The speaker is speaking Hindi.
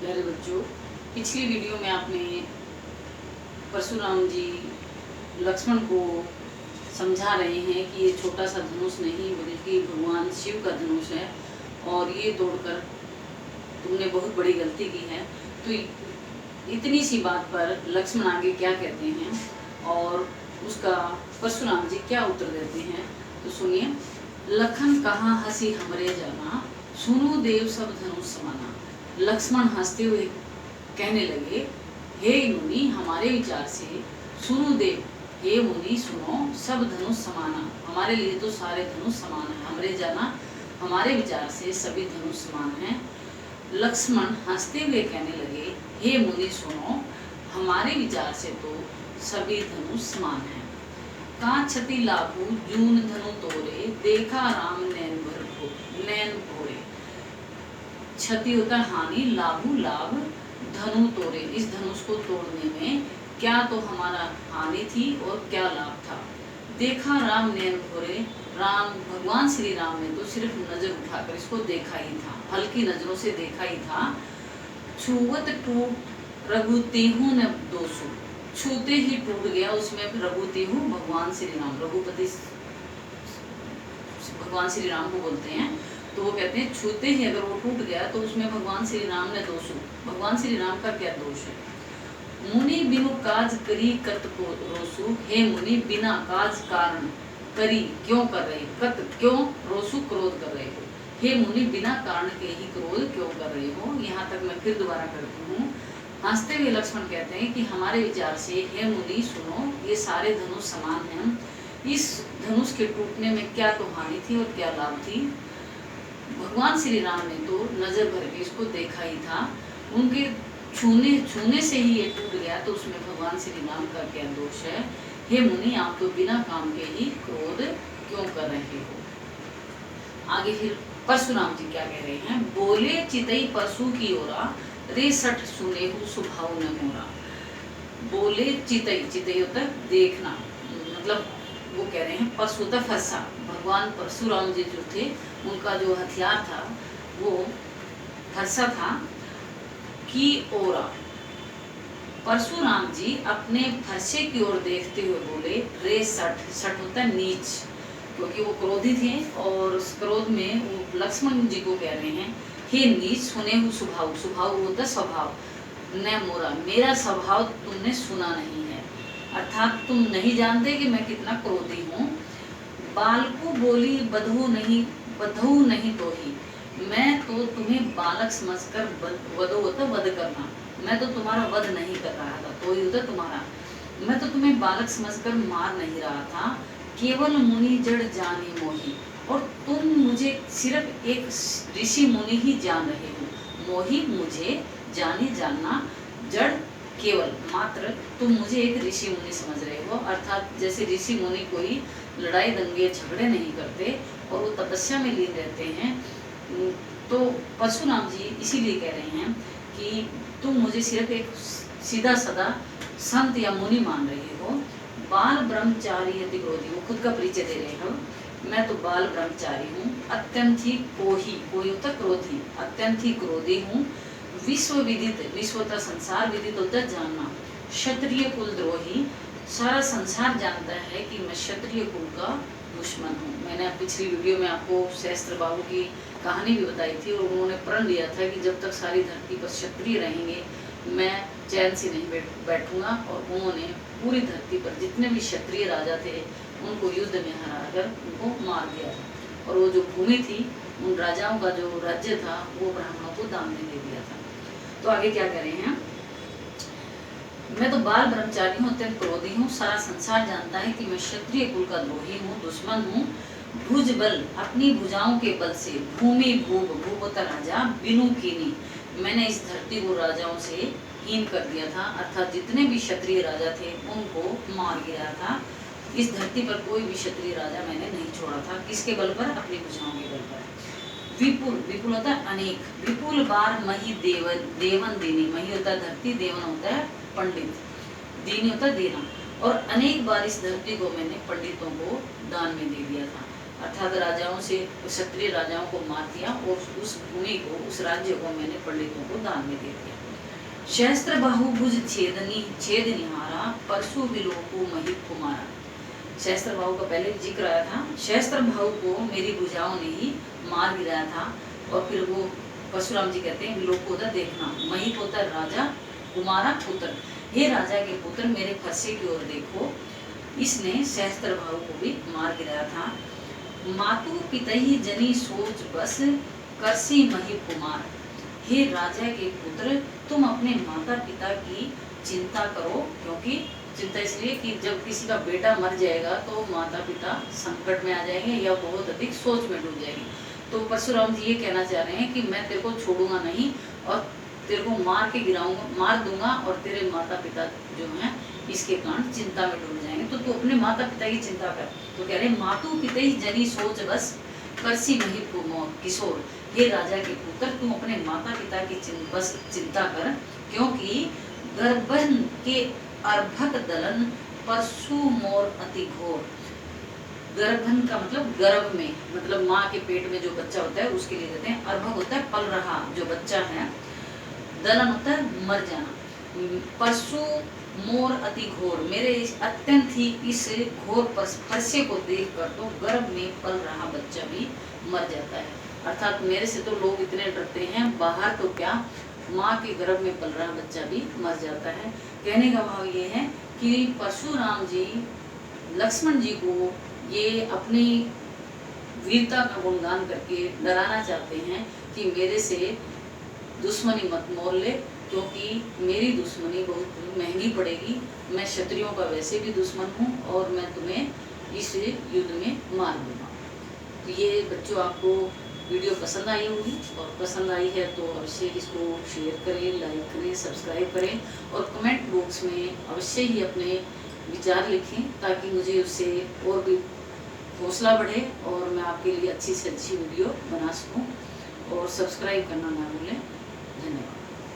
प्यारे बच्चों, पिछली वीडियो में आपने परशुराम जी लक्ष्मण को समझा रहे हैं कि ये छोटा सा धनुष नहीं बल्कि भगवान शिव का धनुष है और ये तोड़कर तुमने बहुत बड़ी गलती की है। तो इतनी सी बात पर लक्ष्मण आगे क्या कहते हैं और उसका परशुराम जी क्या उत्तर देते हैं, तो सुनिए। लखन कहा हंसी हमरे जाना, सुनो देव सब धनुष समाना। लक्ष्मण हंसते हुए कहने लगे, हे मुनि हमारे विचार से सुनो देव, हे मुनि सुनो, सब धनुष समाना, हमारे लिए तो सारे धनुष समान है। हमरे जाना हमारे विचार से सभी धनुष समान हैं। लक्ष्मण हंसते हुए कहने लगे, हे मुनि सुनो, हमारे विचार से तो सभी धनुष समान हैं। का क्षति लाभू जून धनु तोरे, देखा राम नैन भोरे। क्षति होता है हानि, लाभू लाभ, धनु तोरे, इस धनुष को तोड़ने में क्या तो हमारा हानि थी और क्या लाभ था। देखा राम नैन भोरे, राम भगवान श्री राम ने तो सिर्फ नजर उठाकर इसको देखा ही था, हल्की नजरों से देखा ही था। छुवत टूट रघुतेहु न दोषु, छूते ही टूट गया उसमें रघुतेहु भगवान श्री राम, रघुपति भगवान श्री राम को बोलते हैं। तो वो कहते हैं छूते ही अगर वो टूट गया तो उसमें भगवान श्री राम ने दोषु, भगवान श्री राम का क्या दोष है। मुनि बिनु काज करी कत को रोसु, हे मुनि बिना काज कारण करी क्यों कर रहे, कत क्यों, रोसु क्रोध कर रहे हो। हे मुनि बिना कारण के ही क्रोध क्यों कर रहे हो। यहाँ तक मैं फिर दोबारा करती हूँ। हंसते हुए लक्ष्मण कहते हैं कि हमारे विचार से हे मुनि सुनो, ये सारे धनुष समान हैं। इस धनुष के टूटने में क्या तो हानि थी और क्या लाभ थी। भगवान श्री राम ने तो नजर भर के इसको देखा ही था, उनके छूने से ही ये टूट गया तो उसमें भगवान श्री राम का क्या दोष है। हे मुनि आप तो बिना काम के ही क्रोध क्यों कर रहे हो। आगे फिर परशुराम जी क्या कह रहे हैं, बोले चितई परशु की ओरा, रे सठ सुनेहु सुभाव न मोरा। बोले चितई, चितई होता है देखना, मतलब वो कह रहे हैं परशु था फरसा, भगवान परशुराम जी जो थे उनका जो हथियार था वो फरसा था। की ओरा, परशुराम जी अपने फरसे की ओर देखते हुए बोले, रे सठ, सठ होता है नीच, क्योंकि वो क्रोधी थे और उस क्रोध में वो लक्ष्मण जी को कह रहे हैं, हे नीच सुने हु स्वभाव, स्वभाव होता स्वभाव, न मोरा, मेरा स्वभाव तुमने सुना नहीं है, अर्थात तुम नहीं जानते कि मैं कितना क्रोधी हूँ। बाल को बोली बधू नहीं तो ही, मैं तो तुम्हें बालक समझकर वधो होता वध करना, मैं तो तुम्हारा वध नहीं कर रहा था, तो ही होता तुम्हारा, मैं तो तुम्हें बालक समझकर मार नहीं रहा था। केवल मुनि जड़ जाने मोही, और तुम मुझे सिर्फ एक ऋषि मुनि ही जान रहे हो। मोही मुझे, जाने जानना, जड़ केवल मात्र, तुम मुझे एक ऋषि मुनि समझ रहे हो, अर्थात जैसे ऋषि मुनि कोई लड़ाई दंगे झगड़े नहीं करते और वो तपस्या में लीन रहते हैं। तो परशुराम जी इसीलिए कह रहे हैं कि तुम मुझे सिर्फ एक सीधा साधा संत या मुनि मान रहे हो। बाल ब्रह्मचारी अति क्रोधी, वो खुद का परिचय दे रहे हो, मैं तो बाल ब्रह्मचारी हूँ, अत्यंत ही कोही, कोई होता क्रोधी, अत्यंत ही क्रोधी हूँ। विश्व विदित, विश्व होता संसार, विदित होता जानना, क्षत्रिय कुल द्रोही, सारा संसार जानता है कि मैं क्षत्रिय कुल का दुश्मन हूँ। मैंने पिछली वीडियो में आपको सहस्त्र बाबू की कहानी भी बताई थी और उन्होंने प्रण लिया था कि जब तक सारी धरती पर क्षत्रिय रहेंगे मैं चैन से नहीं बैठूंगा, और उन्होंने पूरी धरती पर जितने भी क्षत्रिय राजा थे उनको युद्ध में हराकर उनको मार दिया था, और वो जो भूमि थी उन राजाओं का जो राज्य था वो ब्राह्मणों को दान में दे दिया था। तो आगे क्या कह रहे हैं, मैं तो बाल ब्रह्मचारी हूँ, अत्यंत क्रोधी हूँ, सारा संसार जानता है कि मैं क्षत्रिय कुल का द्रोही हूँ, दुश्मन हूँ। भुज बल, अपनी भुजाओं के बल से, भूमि भूप, भूप होता राजा, बिनु कीनी, मैंने इस धरती को राजाओं से हीन कर दिया था, अर्थात जितने भी क्षत्रिय राजा थे उनको मार गिराया था। इस धरती पर कोई भी क्षत्रिय राजा मैंने नहीं छोड़ा था, किसके बल पर, अपनी भुजाओं के बल पर। विपुल, विपुल होता है अनेक, विपुल बार मही देवन देनी, मही होता है धरती, देवन होता है पंडित, दीनी होता है देना, और अनेक बार इस धरती को मैंने पंडितों को दान में दे दिया था, अर्थात राजाओं से, क्षत्रिय राजाओं को मार दिया और उस भूमि को, उस राज्य को मैंने पंडितों को दान में दे दिया। सहस्त्र बाहुभुज छेदनिहारा परशु विलोको महिप कुमारा। सहस्त्र बाहु का पहले जिक्र आया था। सहस्त्र बाहु को मेरी भुजाओं ने ही मार गिराया था। और फिर वो परशुराम जी कहते हैं विलोक होता देखना, महिप होता राजा, कुमारा पुत्र। हे राजा के पुत्र मेरे फरसे की ओर देखो। इसने सहस्त्र बाहु को भी मार गिराया था। मातु पितई जनी सोच बस करसी महिप कुमार। हे राजा के पुत्र तुम अपने माता पिता की चिंता करो, क्योंकि चिंता इसलिए कि जब किसी का बेटा मर जाएगा तो माता पिता संकट में आ जाएंगे या बहुत अधिक सोच में डूब जाएंगे। तो परशुराम जी ये कहना चाह रहे हैं कि मैं तेरे को छोड़ूंगा नहीं और तेरे को मार के गिराऊंगा, मार दूंगा और तेरे माता पिता जो हैं इसके कारण चिंता में डूब जाएंगे, तो तू अपने माता पिता की चिंता कर। तो कह रहे मातु पितई जनी सोच बस करसी महिप किशोर। हे राजा के पुत्र तुम अपने माता पिता की बस चिंता कर, क्योंकि गर्भन के अर्भक दलन परशु मोर अति घोर। गर्भन का मतलब गर्भ में, मतलब माँ के पेट में जो बच्चा होता है उसके लिए कहते हैं। अर्भक होता है पल रहा जो बच्चा है, दलन होता है मर जाना। परशु मोर अति घोर, मेरे अत्यंत ही इस घोर फरसे को देखकर तो गर्भ में पल रहा बच्चा भी मर जाता है। अर्थात मेरे से तो लोग इतने डरते हैं, बाहर तो क्या माँ के गर्भ में पल रहा बच्चा भी मर जाता है। कहने का भाव ये है कि परशुराम जी लक्ष्मण जी को ये अपनी वीरता का गुणगान करके डराना चाहते हैं कि मेरे से दुश्मनी मत मोल ले, क्योंकि मेरी दुश्मनी बहुत महंगी पड़ेगी। मैं क्षत्रियों का वैसे भी दुश्मन हूँ और मैं तुम्हें इस युद्ध में मार दूंगा। तो ये बच्चों आपको वीडियो पसंद आई होगी, और पसंद आई है तो अवश्य इसको शेयर करें, लाइक करें, सब्सक्राइब करें और कमेंट बॉक्स में अवश्य ही अपने विचार लिखें, ताकि मुझे उससे और भी हौसला बढ़े और मैं आपके लिए अच्छी से अच्छी वीडियो बना सकूं। और सब्सक्राइब करना ना भूलें। धन्यवाद।